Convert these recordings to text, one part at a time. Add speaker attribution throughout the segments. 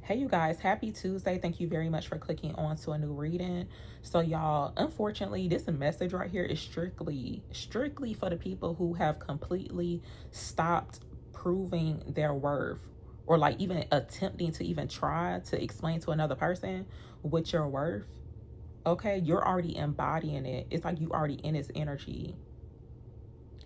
Speaker 1: Hey you guys, happy Tuesday. Thank you very much for clicking on to a new reading. So y'all, unfortunately, this message right here is strictly for the people who have completely stopped proving their worth, or like even attempting to even try to explain to another person what you're worth. Okay, you're already embodying it. It's like you already in this energy.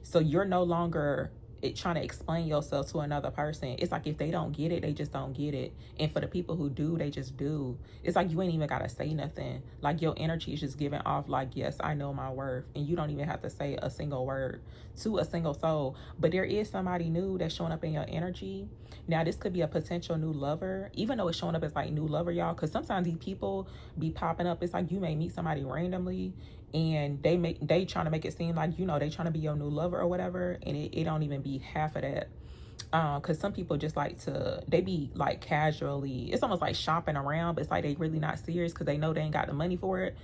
Speaker 1: So you're no longer trying to explain yourself to another person. It's like if they don't get it, they just don't get it. And for the people who do, they just do. It's like you ain't even got to say nothing. Like your energy is just giving off like, yes, I know my worth. And you don't even have to say a single word to a single soul. But there is somebody new that's showing up in your energy. Now, this could be a potential new lover, even though it's showing up as like new lover, y'all. Because sometimes these people be popping up. It's like you may meet somebody randomly and they trying to make it seem like, you know, they trying to be your new lover or whatever, and it don't even be half of that. Because some people just like to, they be like casually, it's almost like shopping around, but it's like they really not serious because they know they ain't got the money for it.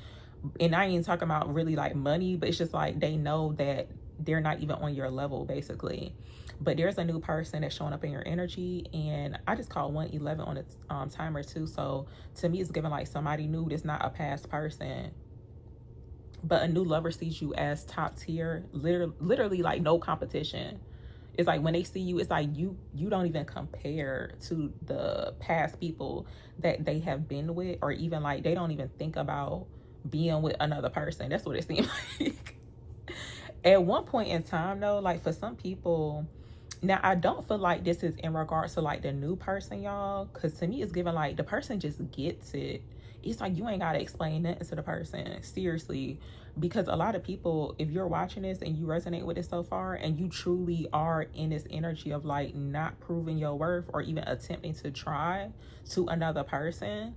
Speaker 1: And I ain't talking about really like money, but it's just like they know that they're not even on your level basically. But there's a new person that's showing up in your energy, and I just called 111 on the timer too. So to me, it's giving like somebody new that's not a past person, but a new lover sees you as top tier, literally like no competition. It's like when they see you, it's like you don't even compare to the past people that they have been with, or even like they don't even think about being with another person. That's what it seems like. At one point in time though, like for some people, now I don't feel like this is in regards to like the new person, y'all, because to me it's given like the person just gets it. It's like you ain't gotta explain nothing to the person, seriously. Because a lot of people, if you're watching this and you resonate with it so far, and you truly are in this energy of like not proving your worth or even attempting to try to another person,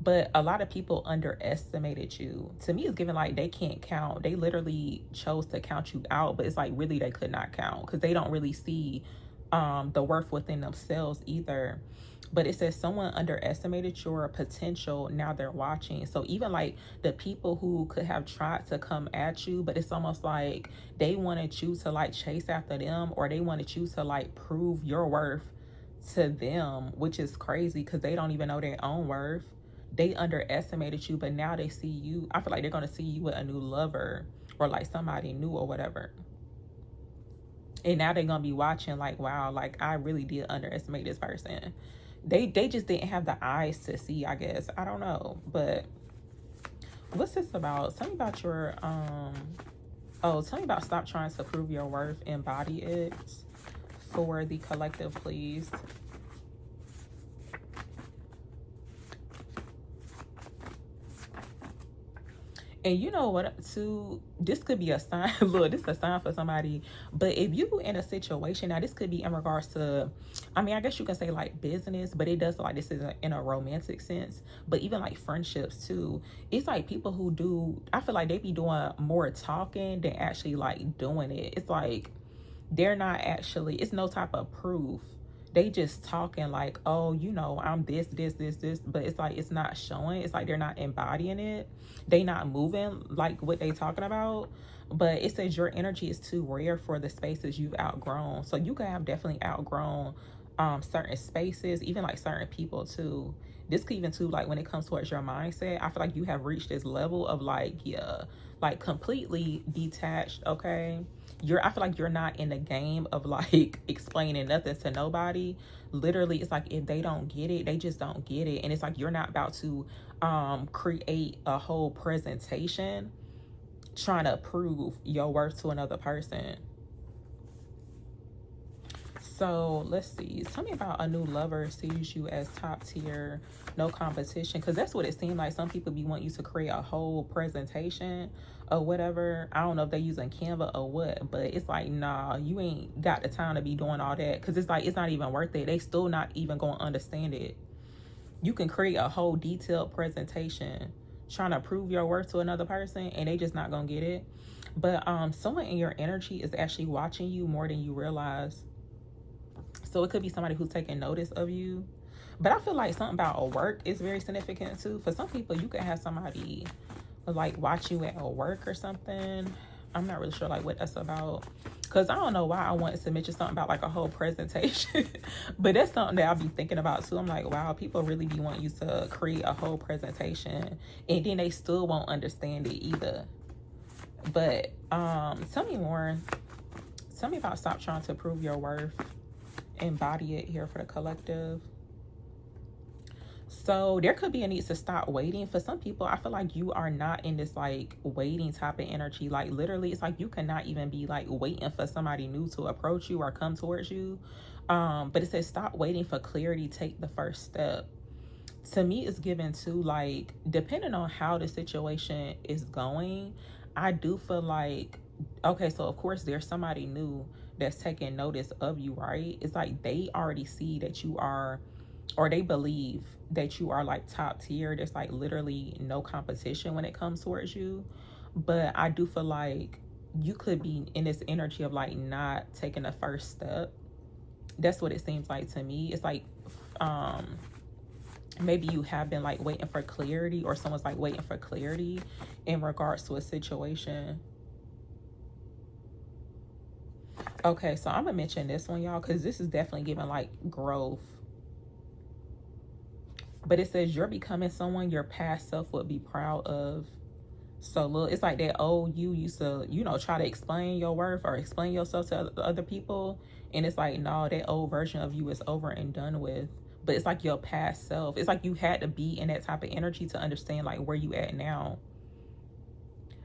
Speaker 1: but a lot of people underestimated you. To me, it's given like they can't count. They literally chose to count you out, but it's like really they could not count because they don't really see the worth within themselves either. But it says someone underestimated your potential. Now they're watching. So even like the people who could have tried to come at you, but it's almost like they wanted you to like chase after them, or they wanted you to like prove your worth to them, which is crazy because they don't even know their own worth. They underestimated you, but now they see you. I feel like they're going to see you with a new lover or like somebody new or whatever. And now they're going to be watching like, wow, like I really did underestimate this person. They just didn't have the eyes to see, I guess. I don't know. But what's this about? Tell me about your tell me about stop trying to prove your worth, embody it for the collective, please. And you know what, too, this could be a sign. Look, this is a sign for somebody. But if you in a situation, now this could be in regards to, I mean, I guess you can say like business, but it does like this is in a romantic sense. But even like friendships too. It's like people who do, I feel like they be doing more talking than actually like doing it. It's like they're not actually, it's no type of proof. They just talking like, oh, you know, I'm this, but it's like it's not showing. It's like they're not embodying it. They not moving like what they talking about. But it says your energy is too rare for the spaces you've outgrown. So you can have definitely outgrown certain spaces, even like certain people too. This could even too, like when it comes towards your mindset, I feel like you have reached this level of like, yeah, like completely detached, okay? I feel like you're not in the game of like explaining nothing to nobody. Literally, it's like if they don't get it, they just don't get it. And it's like you're not about to create a whole presentation trying to prove your worth to another person. So let's see. Tell me about a new lover sees you as top tier, no competition. Because that's what it seemed like. Some people be want you to create a whole presentation or whatever. I don't know if they're using Canva or what, but it's like, nah, you ain't got the time to be doing all that. Because it's like, it's not even worth it. They still not even going to understand it. You can create a whole detailed presentation trying to prove your worth to another person, and they just not going to get it. But someone in your energy is actually watching you more than you realize. So it could be somebody who's taking notice of you. But I feel like something about a work is very significant too. For some people, you could have somebody like watch you at a work or something. I'm not really sure like what that's about. Cause I don't know why I wanted to mention something about like a whole presentation, but that's something that I'll be thinking about too. I'm like, wow, people really be wanting you to create a whole presentation, and then they still won't understand it either. But tell me more. Tell me about stop trying to prove your worth. Embody it here for the collective. So there could be a need to stop waiting. For some people, I feel like you are not in this like waiting type of energy. Like literally, it's like you cannot even be like waiting for somebody new to approach you or come towards you. But it says stop waiting for clarity, take the first step. To me, it's given to like, depending on how the situation is going, I do feel like, okay, so of course there's somebody new that's taking notice of you, right? It's like they already see that you are, or they believe that you are like top tier. There's like literally no competition when it comes towards you. But I do feel like you could be in this energy of like not taking the first step. That's what it seems like to me. It's like maybe you have been like waiting for clarity, or someone's like waiting for clarity in regards to a situation. Okay, so I'm gonna mention this one, y'all, because this is definitely giving like growth. But it says you're becoming someone your past self would be proud of. So look, it's like that old you used to, you know, try to explain your worth or explain yourself to other people. And it's like, no, that old version of you is over and done with. But it's like your past self. It's like you had to be in that type of energy to understand like where you at now.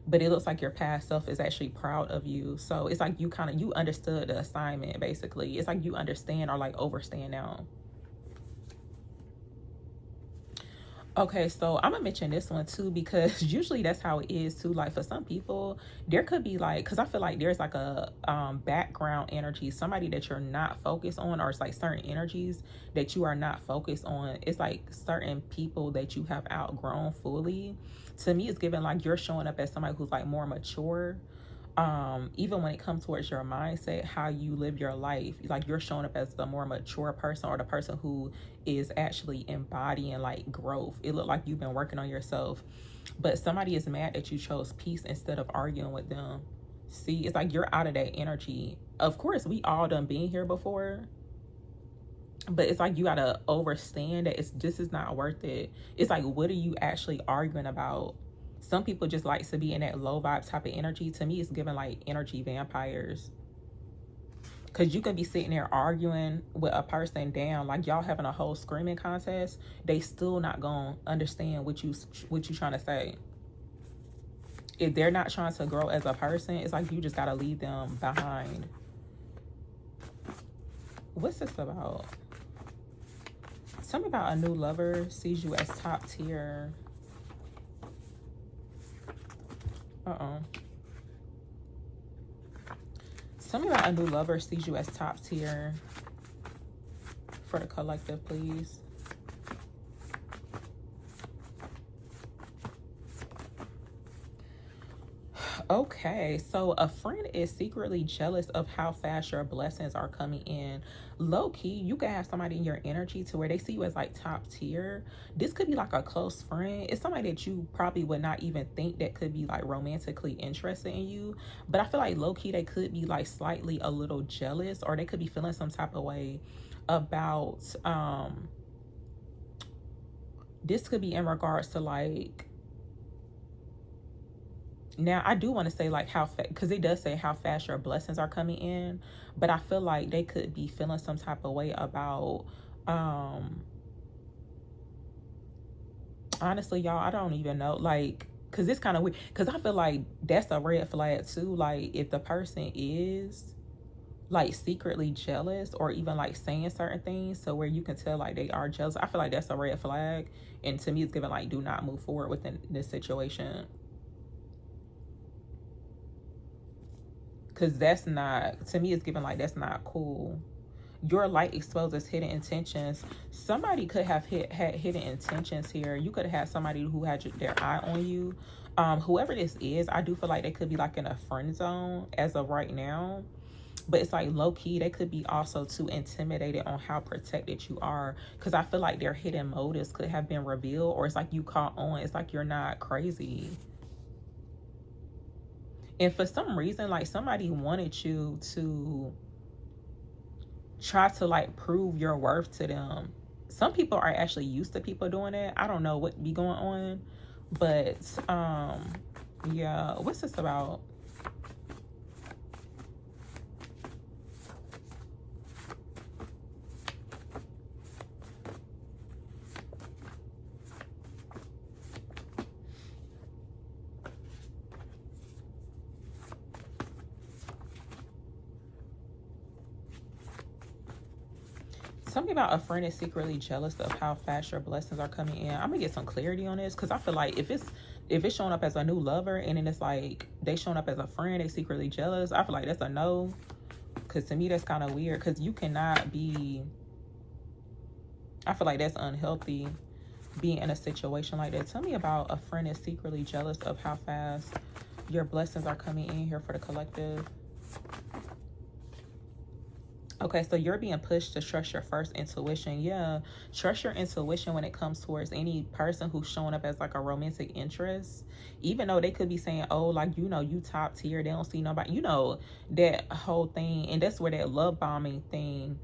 Speaker 1: But it looks like your past self is actually proud of you. So it's like you kind of, you understood the assignment, basically. It's like you understand or like overstand now. Okay, so I'm gonna mention this one too, because usually that's how it is too. Like for some people, there could be like, because I feel like there's like a background energy, somebody that you're not focused on, or it's like certain energies that you are not focused on. It's like certain people that you have outgrown fully. To me, it's given like you're showing up as somebody who's like more mature. Even when it comes towards your mindset, how you live your life, like you're showing up as the more mature person, or the person who is actually embodying like growth. It looked like you've been working on yourself, but somebody is mad that you chose peace instead of arguing with them. See, it's like you're out of that energy. Of course, we all done been here before, but it's like you gotta understand that this is not worth it. It's like, what are you actually arguing about? Some people just like to be in that low vibe type of energy. To me, it's giving like energy vampires. Because you can be sitting there arguing with a person down, like y'all having a whole screaming contest. They still not going to understand what you trying to say. If they're not trying to grow as a person, it's like you just got to leave them behind. What's this about? Tell me about a new lover sees you as top tier. Tell me about a new lover sees you as top tier for the collective, please. Okay, so a friend is secretly jealous of how fast your blessings are coming in. Low key, you can have somebody in your energy to where they see you as like top tier. This could be like a close friend. It's somebody that you probably would not even think that could be like romantically interested in you. But I feel like low key, they could be like slightly a little jealous, or they could be feeling some type of way about, this could be in regards to like, now, I do want to say like how, because it does say how fast your blessings are coming in, but I feel like they could be feeling some type of way about, honestly, y'all, I don't even know, like, because it's kind of weird, because I feel like that's a red flag too. Like, if the person is like secretly jealous, or even like saying certain things so where you can tell like they are jealous, I feel like that's a red flag. And to me, it's given like, do not move forward within this situation. Because that's not, to me, it's given like that's not cool. Your light exposes hidden intentions. Somebody could have had hidden intentions here. You could have had somebody who had their eye on you. Whoever this is, I do feel like they could be like in a friend zone as of right now. But it's like low key, they could be also too intimidated on how protected you are. Because I feel like their hidden motives could have been revealed, or it's like you caught on. It's like you're not crazy. And for some reason, like, somebody wanted you to try to like prove your worth to them. Some people are actually used to people doing that. I don't know what be going on, but yeah, what's this about? Something about a friend is secretly jealous of how fast your blessings are coming in. I'm gonna get some clarity on this, because I feel like if it's showing up as a new lover and then it's like they showing up as a friend, they secretly jealous, I feel like that's a no. Because to me that's kind of weird, because you cannot be, I feel like that's unhealthy, being in a situation like that. Tell me about a friend is secretly jealous of how fast your blessings are coming in here for the collective. Okay, so you're being pushed to trust your first intuition. Yeah, trust your intuition when it comes towards any person who's showing up as like a romantic interest. Even though they could be saying, oh, like, you know, you top tier, they don't see nobody, you know, that whole thing. And that's where that love bombing thing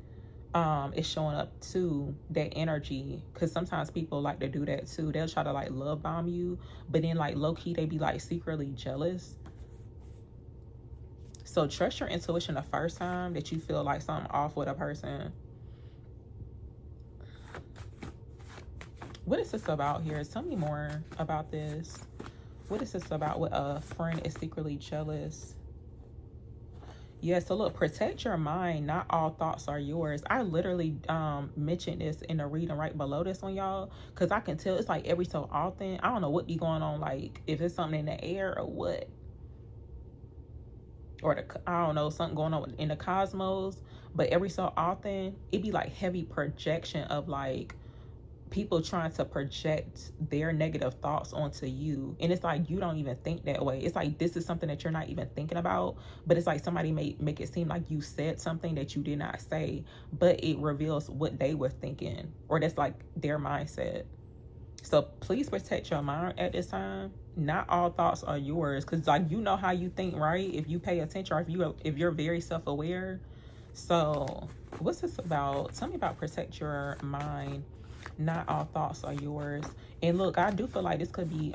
Speaker 1: is showing up too, that energy. Because sometimes people like to do that too. They'll try to like love bomb you, but then like low key they be like secretly jealous. So trust your intuition the first time that you feel like something off with a person. What is this about here? Tell me more about this. What is this about with a friend is secretly jealous? Yeah, so look, protect your mind. Not all thoughts are yours. I literally mentioned this in the reading right below this one, y'all, because I can tell it's like every so often. I don't know what be going on, like if it's something in the air or what. Or I don't know, something going on in the cosmos, but every so often it be like heavy projection of like people trying to project their negative thoughts onto you, and it's like you don't even think that way. It's like this is something that you're not even thinking about, but it's like somebody may make it seem like you said something that you did not say, but it reveals what they were thinking, or that's like their mindset. So please protect your mind at this time. Not all thoughts are yours, because like you know how you think, right? If you pay attention, or if you're very self-aware. So what's this about? Tell me about protect your mind. Not all thoughts are yours. And look, I do feel like this could be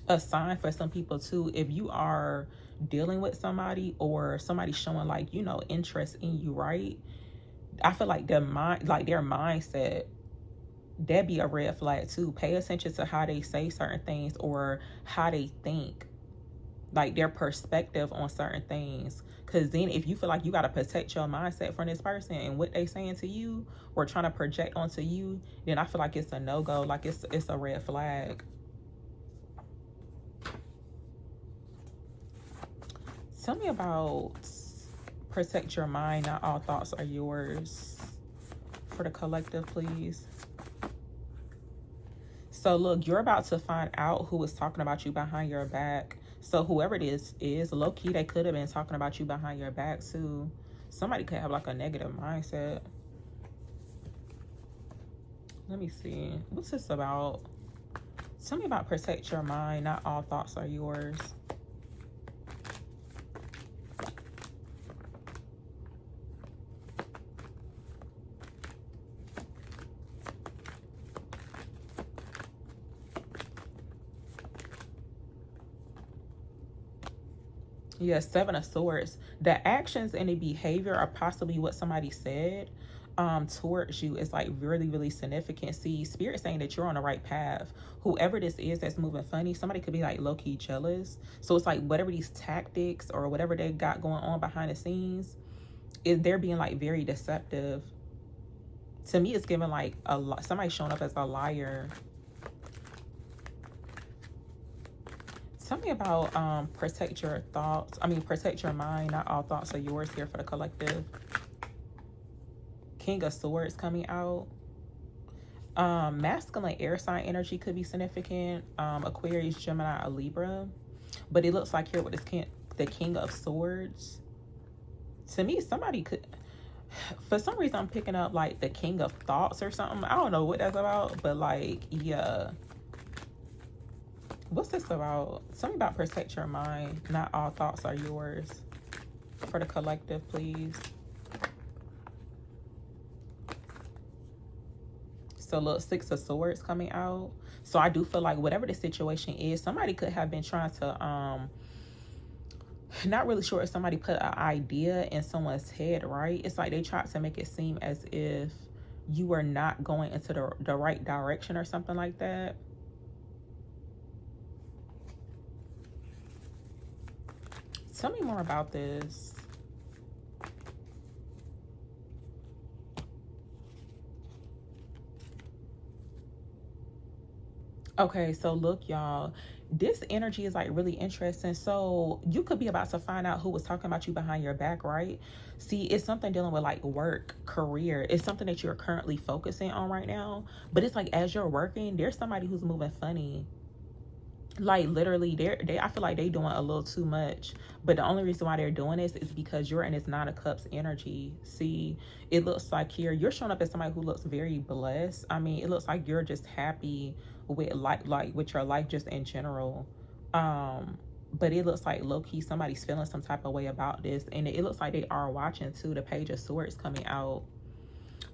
Speaker 1: a sign for some people too. If you are dealing with somebody or somebody showing like, you know, interest in you, right? I feel like their mindset, that'd be a red flag too. Pay attention to how they say certain things or how they think, like their perspective on certain things. Because then if you feel like you got to protect your mindset from this person and what they saying to you or trying to project onto you, then I feel like it's a no-go, like it's a red flag. Tell me about protect your mind. Not all thoughts are yours for the collective, please. So look, you're about to find out who is talking about you behind your back. So whoever this is, low-key, they could have been talking about you behind your back too. Somebody could have like a negative mindset. Let me see. What's this about? Tell me about protect your mind. Not all thoughts are yours. Yeah, Seven of Swords. The actions and the behavior are possibly what somebody said towards you is like really, really significant. See, Spirit saying that you're on the right path. Whoever this is that's moving funny, somebody could be like low-key jealous. So it's like whatever these tactics or whatever they got going on behind the scenes, they're being like very deceptive. To me, it's giving like somebody showing up as a liar. Tell me about protect your thoughts. Protect your mind. Not all thoughts are yours here for the collective. King of Swords coming out. Masculine air sign energy could be significant. Aquarius, Gemini, or Libra. But it looks like here with this the King of Swords. To me, somebody could... For some reason, I'm picking up like the King of Thoughts or something. I don't know what that's about. But like, yeah... What's this about? Tell me about protect your mind. Not all thoughts are yours. For the collective, please. So look, Six of Swords coming out. So I do feel like whatever the situation is, somebody could have been trying to not really sure if somebody put an idea in someone's head, right? It's like they tried to make it seem as if you were not going into the right direction or something like that. Tell me more about this. Okay, so look, y'all, this energy is like really interesting. So you could be about to find out who was talking about you behind your back, right? See, it's something dealing with like work, career. It's something that you're currently focusing on right now. But it's like as you're working, there's somebody who's moving funny. Like literally, they I feel like they doing a little too much. But the only reason why they're doing this is because you're in this Nine of Cups energy. See, it looks like here you're showing up as somebody who looks very blessed. I mean, it looks like you're just happy with like with your life just in general. But it looks like low-key somebody's feeling some type of way about this, and it looks like they are watching too. The Page of Swords coming out.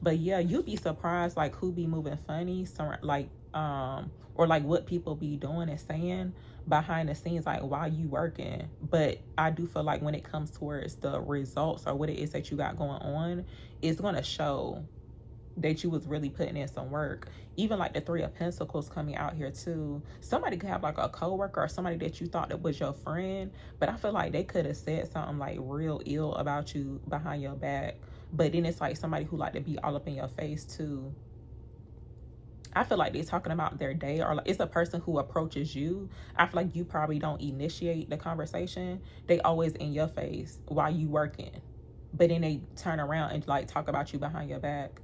Speaker 1: But yeah, you'd be surprised like who be moving funny, some like or like what people be doing and saying behind the scenes, like while you working. But I do feel like when it comes towards the results or what it is that you got going on, it's gonna show that you was really putting in some work. Even like the Three of Pentacles coming out here too. Somebody could have like a coworker or somebody that you thought that was your friend, but I feel like they could have said something like real ill about you behind your back. But then it's like somebody who like to be all up in your face too. I feel like they're talking about their day, or like it's a person who approaches you. I feel like you probably don't initiate the conversation. They always in your face while you working, but then they turn around and like talk about you behind your back.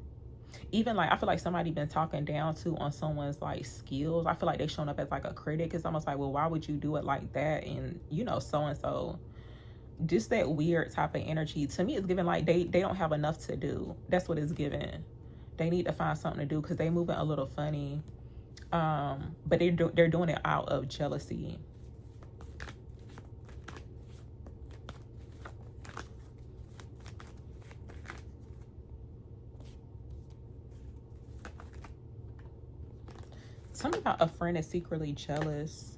Speaker 1: Even like I feel like somebody been talking down to on someone's like skills. I feel like they showing up as like a critic. It's almost like, well, why would you do it like that? And you know, so and so. Just that weird type of energy. To me, it's giving like they don't have enough to do. That's what it's giving. They need to find something to do because they moving a little funny. But they're doing it out of jealousy. Tell me about a friend is secretly jealous.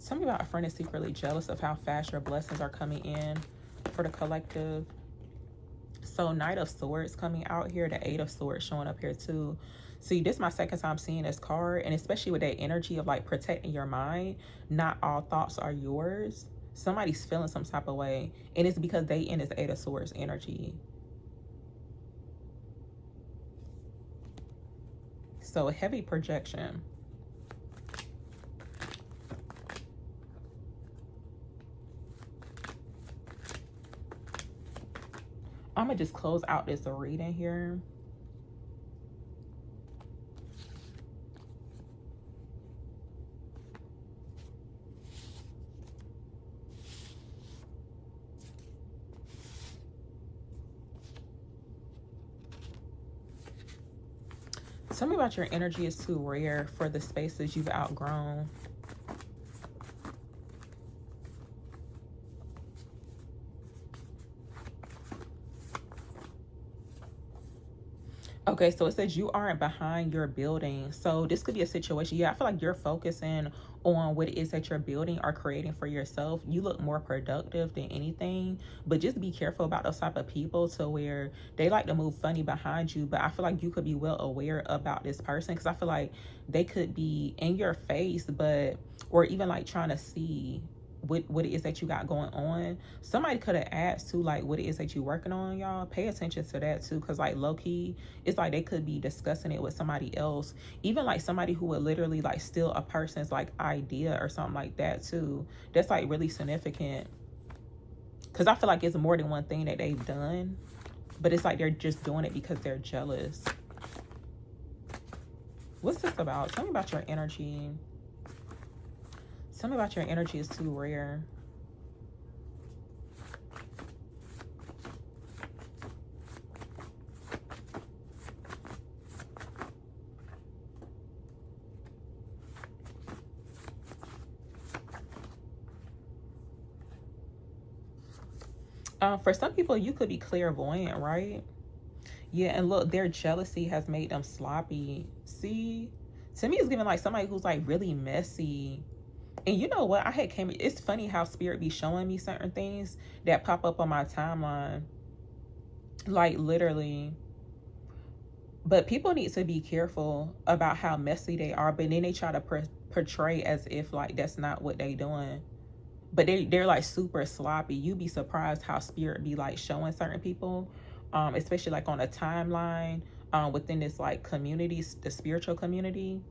Speaker 1: Tell me about a friend is secretly jealous of how fast your blessings are coming in for the collective. So Knight of Swords coming out here, the Eight of Swords showing up here too. See, this is my second time seeing this card, and especially with that energy of like protecting your mind. Not all thoughts are yours. Somebody's feeling some type of way, and it's because they in this Eight of Swords energy. So heavy projection. I'm gonna just close out this reading here. Tell me about your energy is too rare for the spaces you've outgrown. Okay, so it says you aren't behind your building. So this could be a situation. Yeah, I feel like you're focusing on what it is that you're building or creating for yourself. You look more productive than anything, but just be careful about those type of people to where they like to move funny behind you. But I feel like you could be well aware about this person because I feel like they could be in your face, but or even like trying to see what it is that you got going on. Somebody could have asked too, like what it is that you working on, y'all. Pay attention to that too, because like low-key it's like they could be discussing it with somebody else, even like somebody who would literally like steal a person's like idea or something like that too. That's like really significant because I feel like it's more than one thing that they've done, but it's like they're just doing it because they're jealous. What's this about? Tell me about your energy. Tell me about your energy is too rare. For some people, you could be clairvoyant, right? Yeah, and look, their jealousy has made them sloppy. See, to me, it's giving like somebody who's like really messy. And you know what? It's funny how spirit be showing me certain things that pop up on my timeline. Like literally. But people need to be careful about how messy they are. But then they try to portray as if like that's not what they doing. But they're like super sloppy. You be surprised how spirit be like showing certain people, especially like on a timeline, within this like community, the spiritual community.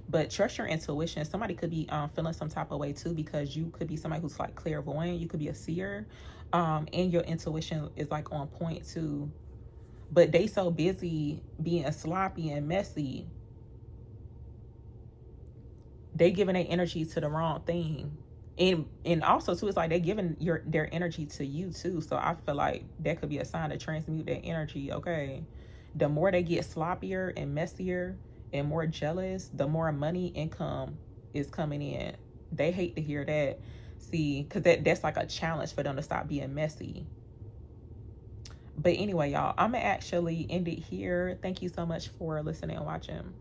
Speaker 1: But trust your intuition. Somebody could be feeling some type of way too, because you could be somebody who's like clairvoyant. You could be a seer, and your intuition is like on point too. But they so busy being sloppy and messy, they giving their energy to the wrong thing. And also too, it's like they giving their energy to you too. So I feel like that could be a sign to transmute that energy. Okay, the more they get sloppier and messier and more jealous, the more money income is coming in. They hate to hear that. See, because that's like a challenge for them to stop being messy. But anyway, y'all, I'm gonna actually end it here. Thank you so much for listening and watching.